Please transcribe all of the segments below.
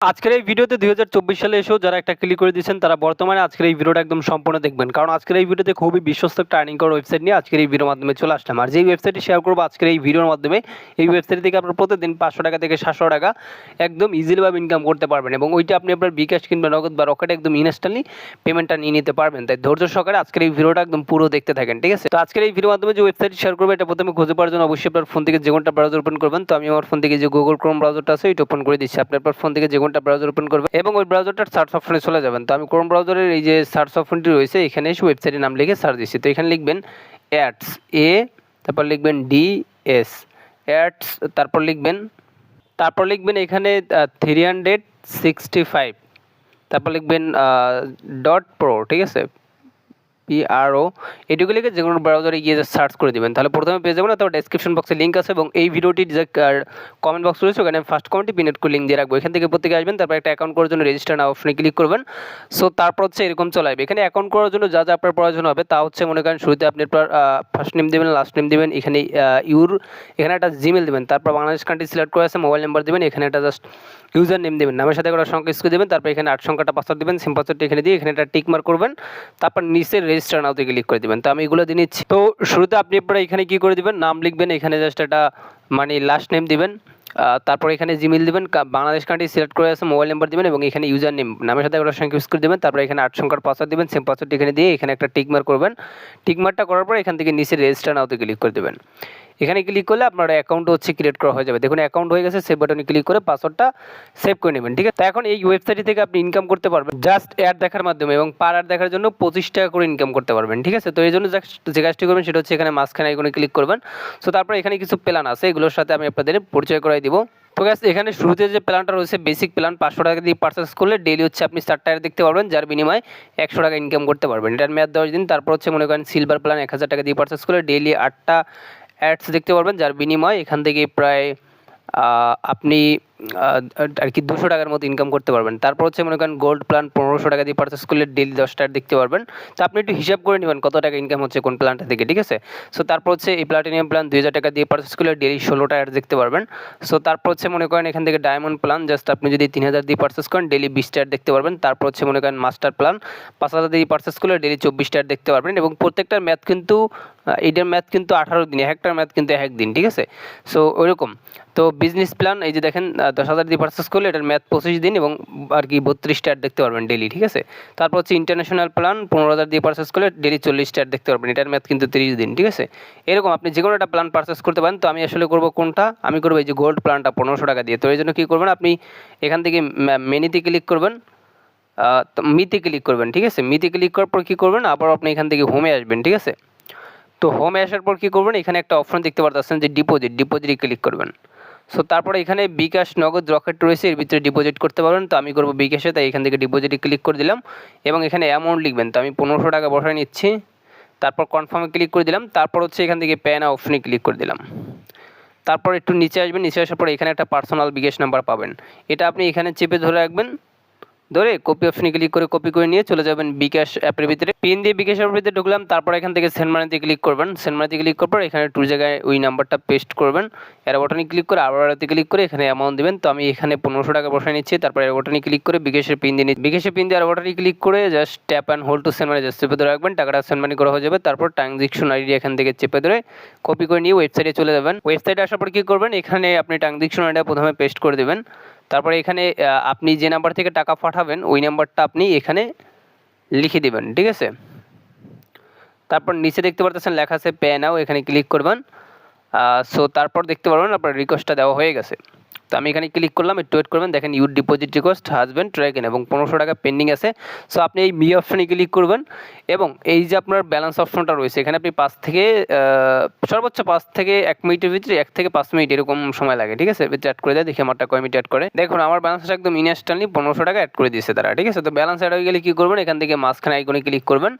আজকের এই ভিডিওতে 2024 সালে এসেও যারা একটা ক্লিক করে দিয়েছেন তারা বর্তমানে আজকের এই ভিডিওটা একদম সম্পূর্ণ দেখবেন, কারণ আজকের এই ভিডিওতে খুবই বিশ্বস্ত একটা আর্নিং করার ওয়েবসাইট নিয়ে আজকের এই ভিডিওর মাধ্যমে চলে আসলাম। আর যেই ওয়েবসাইটটি শেয়ার করবো আজকের এই ভিডিওর মাধ্যমে, এই ওয়েবসাইট থেকে আপনার প্রতিদিন 500 টাকা থেকে 700 টাকা একদম ইজিলিভাবে ইনকাম করতে পারবেন এবং ওইটা আপনি আপনার বিকাশ কিংবা নগদ বা রকেটে একদম ইনস্ট্যান্টলি পেমেন্টটা নিয়ে নিতে পারবেন। তাই ধৈর্য সহকারে আজকের এই ভিডিওটা একদম পুরো দেখতে থাকেন, ঠিক আছে? তো আজকের এই ভিডিওর মাধ্যমে যে ওয়েবসাইট শেয়ার করবো এটা প্রথমে খুঁজে পাওয়ার জন্য অবশ্যই আপনার ফোন থেকে যে কোনটা ব্রাউজার ওপেন করবেন। তো আমি আমার ফোন থেকে যে গুগল ক্রোম ব্রাউজারটা আছে এটা ওপেন করে দিচ্ছি। আপনার ফোন থেকে যে কোনটা ব্রাউজার ওপেন করবেন এবং ওই ব্রাউজারটার সার্চ অপশনে চলে যাবেন। তো আমি ক্রোম ব্রাউজারের এই যে সার্চ অপশনটি রয়েছে এখানে এসে ওয়েবসাইটের নাম লিখে সার্চ দিচ্ছি। তো এখানে লিখবেন অ্যাডস তারপর লিখবেন ডিএস অ্যাডস, তারপর লিখবেন এখানে 365, তারপর লিখবেন .pro, ঠিক আছে, PRO। এটুকু লিখে যে কোনো ব্রাউজারে গিয়ে সার্চ করে দেবেন, তাহলে প্রথমে পেয়ে যাবেন। তারপর ডেসক্রিপশন বক্সে লিঙ্ক আছে এবং এই ভিডিওটির যে কমেন্ট বক্স রয়েছে ওখানে ফার্স্ট কমেন্টে পিনেট করে লিঙ্ক দিয়ে রাখবো। এখান থেকে প্রত্যেকে আসবেন, তারপর একটা অ্যাকাউন্ট করার জন্য রেজিস্টার নাও অপশনে ক্লিক করবেন। সো তারপর হচ্ছে এরকম চলে আসবে। এখানে অ্যাকাউন্ট করার জন্য যা যা আপনার প্রয়োজন হবে তা হচ্ছে মনে করেন শুরুতে আপনি ফার্স্ট নেম দেবেন, লাস্ট নেম দেবেন, এখানে এখানে একটা জিমেল দেবেন, তারপর বাংলাদেশ কান্ট্রি সিলেক্ট করে আছে, মোবাইল নাম্বার দেবেন, এখানে একটা জাস্ট ইউজার নেম দেবেন, নামের সাথে একটা সংখ্যা স্কুল দেবেন, তারপর এখানে 8 সংখ্যাটা পাসওয়ার্ড দেবেন, সিম পাসওয়ার্ডটা এখানে দিয়ে এখানে একটা টিক মার্ক করবেন, তারপর নিচে রেজিস্টার নাওতে ক্লিক করে দেবেন। তো আমি এগুলো দিয়ে নিচ্ছি। তো শুরুতে আপনি আপনারা এখানে কি করে দিবেন, নাম লিখবেন, এখানে জাস্ট একটা মানে লাস্ট নেম দিবেন, তারপর এখানে জিমেল দিবেন, বাংলাদেশ কান্ট্রি সিলেক্ট করে আছে, মোবাইল নাম্বার দিবেন এবং এখানে ইউজার নেম নামের সাথে একটা সংখ্যা ইউজ করে দেবেন, তারপর এখানে 8 সংখ্যার পাসওয়ার্ড দিবেন, সেম পাসওয়ার্ড এখানে দিয়ে এখানে একটা টিক মার্ক করবেন। টিক মার্কটা করার পর এখান থেকে নিচে রেজিস্টার নাওতে ক্লিক করে দেবেন। এখানে ক্লিক করলে আপনার অ্যাকাউন্ট হচ্ছে ক্রিয়েট করা হয়ে যাবে। দেখুন অ্যাকাউন্ট হয়ে গেছে, সেভ বাটনে ক্লিক করে পাসওয়ার্ডটা সেভ করে নেবেন, ঠিক আছে? তো এখন এই ওয়েবসাইট থেকে আপনি ইনকাম করতে পারবেন জাস্ট অ্যাড দেখার মাধ্যমে এবং পার অ্যাড দেখার জন্য 25 টাকা করে ইনকাম করতে পারবেন, ঠিক আছে? তো এই জন্য যে কাজটি করবেন সেটা হচ্ছে এখানে মাঝখানে আইকনে ক্লিক করবেন। সো তারপর এখানে কিছু প্ল্যান আছে, এগুলোর সাথে আমি আপনাদের পরিচয় করাই দিব। তো গাইস এখানে শুরুতে যে প্ল্যানটা রয়েছে বেসিক প্ল্যান, 500 টাকা দিয়ে পারচেস করলে ডেইলি হচ্ছে আপনি 4 টাকা দেখতে পারবেন, যার বিনিময়ে 100 টাকা ইনকাম করতে পারবেন। এটার মেয়াদ 10 দিন। তারপর হচ্ছে মনে করেন সিলভার প্ল্যান 1000 টাকা দিয়ে পারচেস করলে ডেইলি 8টা অ্যাডস দেখতে পারবেন, যার বিনিময়ে এখান থেকে প্রায় আপনি আর কি 200 টাকার মতো ইনকাম করতে পারবেন। তারপর হচ্ছে মনে করেন গোল্ড প্ল্যান 1500 টাকা দিয়ে পারচেস করলে ডেইলি 10টা অ্যাড দেখতে পারবেন। তো আপনি একটু হিসাব করে নেবেন কত টাকা ইনকাম হচ্ছে কোন প্ল্যানটা থেকে, ঠিক আছে? সো তারপর হচ্ছে এই প্লাটিনিয়াম প্ল্যান 2000 টাকা দিয়ে পারচেস করলে ডেইলি 16টা অ্যাড দেখতে পারবেন। সো তারপর হচ্ছে মনে করেন এখান থেকে ডায়মন্ড প্ল্যান জাস্ট আপনি যদি 3000 দিয়ে পারচেস করেন ডেইলি 20টা অ্যাড দেখতে পারবেন। তারপর হচ্ছে মনে করেন মাস্টার প্ল্যান 5000 দিয়ে পারচেস করলে ডেইলি 24টা অ্যাড দেখতে পারবেন এবং প্রত্যেকটার ম্যাথ কিন্তু এটার ম্যাথ কিন্তু 18 দিন, একটার ম্যাথ কিন্তু 1 দিন, ঠিক আছে? সো ওইরকম। তো বিজনেস প্ল্যান এই যে দেখেন 10,000 দিয়ে পারচেস করলে এটার ম্যাথ 25 দিন এবং আর কি 32টা অ্যাড দেখতে পারবেন ডেইলি, ঠিক আছে? তারপর হচ্ছে ইন্টারন্যাশনাল প্ল্যান 15,000 দিয়ে পারচেস করলে ডেইলি 40টা অ্যাড দেখতে পারবেন, এটার ম্যাথ কিন্তু 30 দিন, ঠিক আছে? এরকম আপনি যে কোনো একটা প্ল্যান পারচেস করতে পারেন। তো আমি আসলে করব কোনটা, আমি করবো এই যে গোল্ড প্ল্যানটা 1500 টাকা দিয়ে। তো এই জন্য কী করবেন, আপনি এখান থেকে মেনিতে ক্লিক করবেন, মিতে ক্লিক করবেন, ঠিক আছে? মিতে ক্লিক করার পর কী করবেন, আবার আপনি এখান থেকে হোমে আসবেন, ঠিক আছে? তো হোমে আসার পর কী করবেন, এখানে একটা অপশন দেখতে পাচ্ছেন যে ডিপোজিটে ক্লিক করবেন। সো তারপরে এখানে বিকাশ নগদ রকেট রয়েছে, এর ভিতরে ডিপোজিট করতে পারবেন। তো আমি করবো বিকাশে, তাই এখান থেকে ডিপোজিটে ক্লিক করে দিলাম এবং এখানে অ্যামাউন্ট লিখবেন। তো আমি 1500 টাকা বসায় নিচ্ছি, তারপর কনফার্মে ক্লিক করে দিলাম। তারপর হচ্ছে এখান থেকে পে নাও অপশনে ক্লিক করে দিলাম। তারপর একটু নিচে আসবেন, নিচে আসার পর এখানে একটা পার্সোনাল বিকাশ নাম্বার পাবেন, এটা আপনি এখানে চেপে ধরে রাখবেন, ধরে কপি অপশনে ক্লিক করে কপি করে নিয়ে চলে যাবেন বিকাশ অ্যাপের ভিতরে। পিন দিয়ে বিকাশ অ্যাপের ভিতরে ঢুকলাম, তারপর এখান থেকে সেন্ড মানিতে ক্লিক করবেন। সেন্ড মানিতে ক্লিক করার পর এখানে টু জায়গায় ওই নাম্বারটা পেস্ট করবেন, এর বাটনে ক্লিক করে আবার ক্লিক করে এখানে অ্যামাউন্ট দেবেন। তো আমি এখানে 1500 টাকা বসায় নিচ্ছি, তারপর এর বাটনে ক্লিক করে বিকাশের পিন দিয়ে নিচ্ছি। বিকাশের পিন দিয়ে আর বাটনে ক্লিক করে just tap and hold to send money just চেপে ধরে রাখবেন, টাকাটা সেন্ড মানি করা হয়ে যাবে। তারপর ট্রানজেকশন আইডি এখান থেকে চেপে ধরে কপি করে নিয়ে ওয়েবসাইটে চলে যাবেন। ওয়েবসাইটে আসার পর কী করবেন, এখানে আপনি ট্রানজেকশন আইডিটা প্রথমে পেস্ট করে দেবেন। তারপরে এখানে আপনি যে নাম্বার থেকে টাকা পাঠাবেন ওই নাম্বারটা আপনি এখানে লিখে দেবেন, ঠিক আছে? তারপর নিচে দেখতে পাচ্ছেন লেখা আছে পে নাও, এখানে ক্লিক করবেন। সো তারপর দেখতে পারবেন আপনার রিকোয়েস্টটা দেওয়া হয়ে গেছে। তো আমি এখানে ক্লিক করলাম, একটু ওয়েট করবেন, দেখেন ইউর ডিপোজিট রিকোয়েস্ট হাজব্যান্ড ট্র্যাকেন এবং 1500 টাকা পেন্ডিং আছে। সো আপনি এই মি অপশনে ক্লিক করবেন এবং এই যে আপনার ব্যালেন্স অপশনটা রয়েছে এখানে আপনি সর্বোচ্চ 5 থেকে 1 মিনিটের ভিতরে 1 থেকে 5 মিনিট এরকম সময় লাগে, ঠিক আছে? অ্যাড করে দেয়, দেখি আমারটা কয় মিনিট অ্যাড করে। দেখুন আমার ব্যালেন্সটা একদম ইনস্ট্যান্টলি 1500 টাকা অ্যাড করে দিয়েছে তারা, ঠিক আছে? তো ব্যালেন্স অ্যাড হয়ে গেলে কী করবেন, এখান থেকে মাঝখানে আইকনে ক্লিক করবেন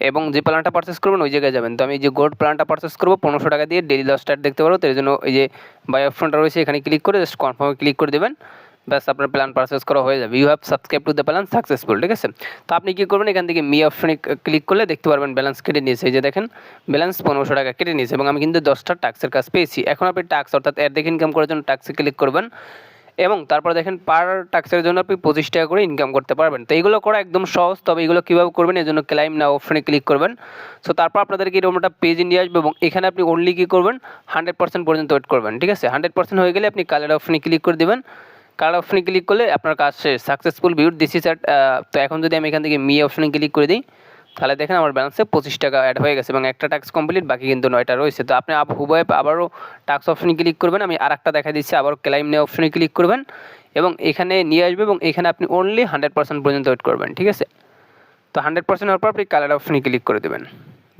এবং যে প্ল্যানটা পারচেস করবেন ওই জায়গায় যাবেন। তো আমি যে গোল্ড প্ল্যানটা পারচেস করবো 1500 টাকা দিয়ে ডেইলি 10টা অ্যাড দেখতে পারবো। তো এর জন্য এই যে বাই অপশনটা রয়েছে এখানে ক্লিক করে জাস্ট কনফার্মে ক্লিক করে দেবেন, ব্যাস আপনার প্ল্যান পারচেস করা হয়ে যাবে। You have subscribe to the plan successful, ঠিক আছে? তো আপনি কী করবেন, এখান থেকে মি অপশনে ক্লিক করলে দেখতে পারবেন ব্যালেন্স কেটে নিয়েছে, এই যে দেখেন ব্যালেন্স 1500 টাকা কেটে নিয়েছে এবং আমি কিন্তু 10টা টাস্কের কাজ পেয়েছি। এখন আপনি টাস্ক অর্থাৎ অ্যাড দেখে ইনকাম করার জন্য টাস্কে ক্লিক করবেন এবং তারপর দেখেন পার টাস্কের জন্য আপনি 25 টাকা করে ইনকাম করতে পারবেন। তো এইগুলো করা একদম সহজ, তবে এগুলো কীভাবে করবেন এর জন্য ক্লাইম নাও অপশনে ক্লিক করবেন। সো তারপর আপনাদেরকে এরকম একটা পেজে নিয়ে আসবে এবং এখানে আপনি অনলি কী করবেন 100% পর্যন্ত ওয়েট করবেন, ঠিক আছে। 100% হয়ে গেলে আপনি কালার অপশনে ক্লিক করে দেবেন। কালার অপশনে ক্লিক করলে আপনার কাজ শেষ, successful viewed this is at. তো এখন যদি আমি এখান থেকে মি অপশনে ক্লিক করে দিই তাহলে দেখেন আমার ব্যালেন্সে 25 টাকা অ্যাড হয়ে গেছে এবং একটা টাস্ক কমপ্লিট, বাকি কিন্তু 9টা রয়েছে। তো আপনি হুবহু আবারও টাস্ক অপশনে ক্লিক করবেন, আমি আরেকটা দেখা দিচ্ছি, আবারও ক্লাইম নিয়ে অপশনে ক্লিক করবেন এবং এখানে নিয়ে আসবে এবং এখানে আপনি অনলি 100% পর্যন্ত ওয়েট করবেন, ঠিক আছে। তো 100% হওয়ার পর আপনি কালার অপশনে ক্লিক করে দেবেন,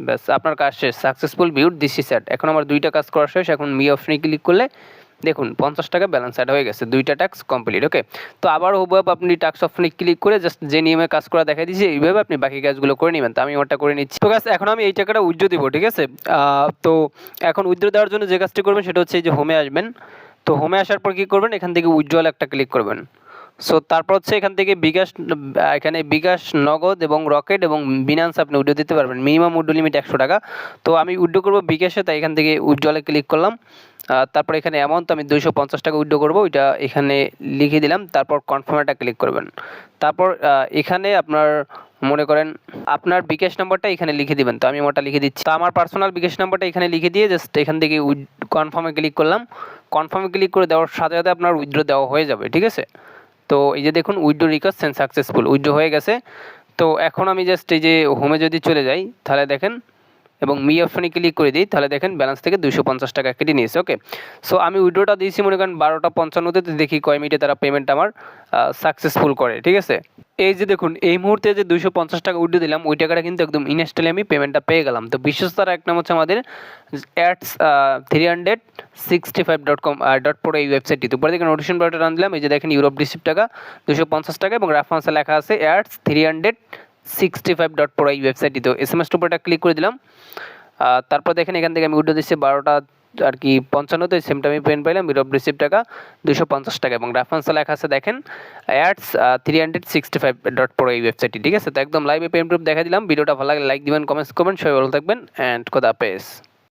ব্যাস আপনার কাজ শেষ, successful viewed this is at. এখন আমার 2টা কাজ করা শেষ। এখন মি অপশনে ক্লিক করলে দেখুন 50 টাকা ব্যালেন্স অ্যাড হয়ে গেছে, 2টা টাস্ক কমপ্লিট। ওকে, তো আবার হুবহু আপনি টাস্ক অপশনে ক্লিক করে জাস্ট যে নিয়মে কাজ করা দেখা দিয়েছি এইভাবে আপনি বাকি কাজগুলো করে নেবেন। তো আমি ওটা করে নিচ্ছি। তো গাছ এখন আমি এই টাকাটা উইথড্র দিব, ঠিক আছে। তো এখন উইথড্র দেওয়ার জন্য যে কাজটি করবেন সেটা হচ্ছে এই যে হোমে আসবেন। তো হোমে আসার পর কী করবেন, এখান থেকে উইথড্রল একটা ক্লিক করবেন। সো তারপর হচ্ছে এখান থেকে বিকাশ, এখানে বিকাশ, নগদ এবং রকেট এবং বিনান্স আপনি উইথড্র দিতে পারবেন। মিনিমাম উইথড্র লিমিট 100 টাকা। তো আমি উইথড্র করবো বিকাশে, তাই এখান থেকে উইথড্রলে ক্লিক করলাম। তারপর এখানে অ্যামাউন্ট আমি 250 টাকা উইথড্র করবো, ওইটা এখানে লিখে দিলাম। তারপর কনফার্মটা ক্লিক করবেন। তারপর এখানে আপনার মনে করেন আপনার বিকাশ নাম্বারটা এখানে লিখে দিবেন। তো আমি ওটা লিখে দিচ্ছি। তো আমার পার্সোনাল বিকাশ নাম্বারটা এখানে লিখে দিয়ে জাস্ট এখান থেকে কনফার্মে ক্লিক করলাম। কনফার্মে ক্লিক করে দেওয়ার সাথে সাথে আপনার উইথড্র দেওয়া হয়ে যাবে, ঠিক আছে। তো এই যে দেখুন withdraw request send successful, withdraw হয়ে গেছে। তো এখন আমি জাস্ট এই যে হোমে যদি চলে যাই তাহলে দেখেন এবং মি অপশনে ক্লিক করে দিই তাহলে দেখেন ব্যালেন্স থেকে 250 টাকা কেটে নিয়েছে। ওকে, সো আমি উইথড্রটা দিয়েছি মনে করেন 12:55-তে, দেখি কয় মিনিটে তারা পেমেন্ট আমার সাকসেসফুল করে, ঠিক আছে। এই যে দেখুন এই মুহূর্তে যে 250 টাকা উইথড্র দিলাম ওই টাকাটা কিন্তু একদম ইনস্ট্যান্টলি আমি পেমেন্টটা পেয়ে গেলাম। তো বিশ্বস্তার এক নাম হচ্ছে আমাদের অ্যাডস 365.com .pro এই ওয়েবসাইটটি। তো পরে দেখেন নোটিফিকেশন বারটা রান দিলাম, এই যে দেখেন ইউরোপ রিসিপ্ট টাকা 250 টাকা এবং রেফারেন্সে লেখা আছে অ্যাডস 365.pro এই ওয়েবসাইটটি। তো SMS উপরটা ক্লিক করে দিলাম। তারপর দেখেন এখান থেকে আমি উইথড্র দিচ্ছি 12টা আর কি 55, তো সেমটা আমি পেমেন্ট পাইলাম ইউরোপ রিসিপ্ট টাকা 250 টাকা এবং রেফারেন্সে লেখা আছে দেখেন অ্যাডস 365.pro এই ওয়েবসাইটটি, ঠিক আছে। তো একদম লাইভে পেমেন্ট প্রুফ দেখা দিলাম। ভিডিওটা ভালো লাগলে লাইক দিবেন, কমেন্টস করবেন। সবাই ভালো থাকবেন অ্যান্ড খোদা হাফেজ।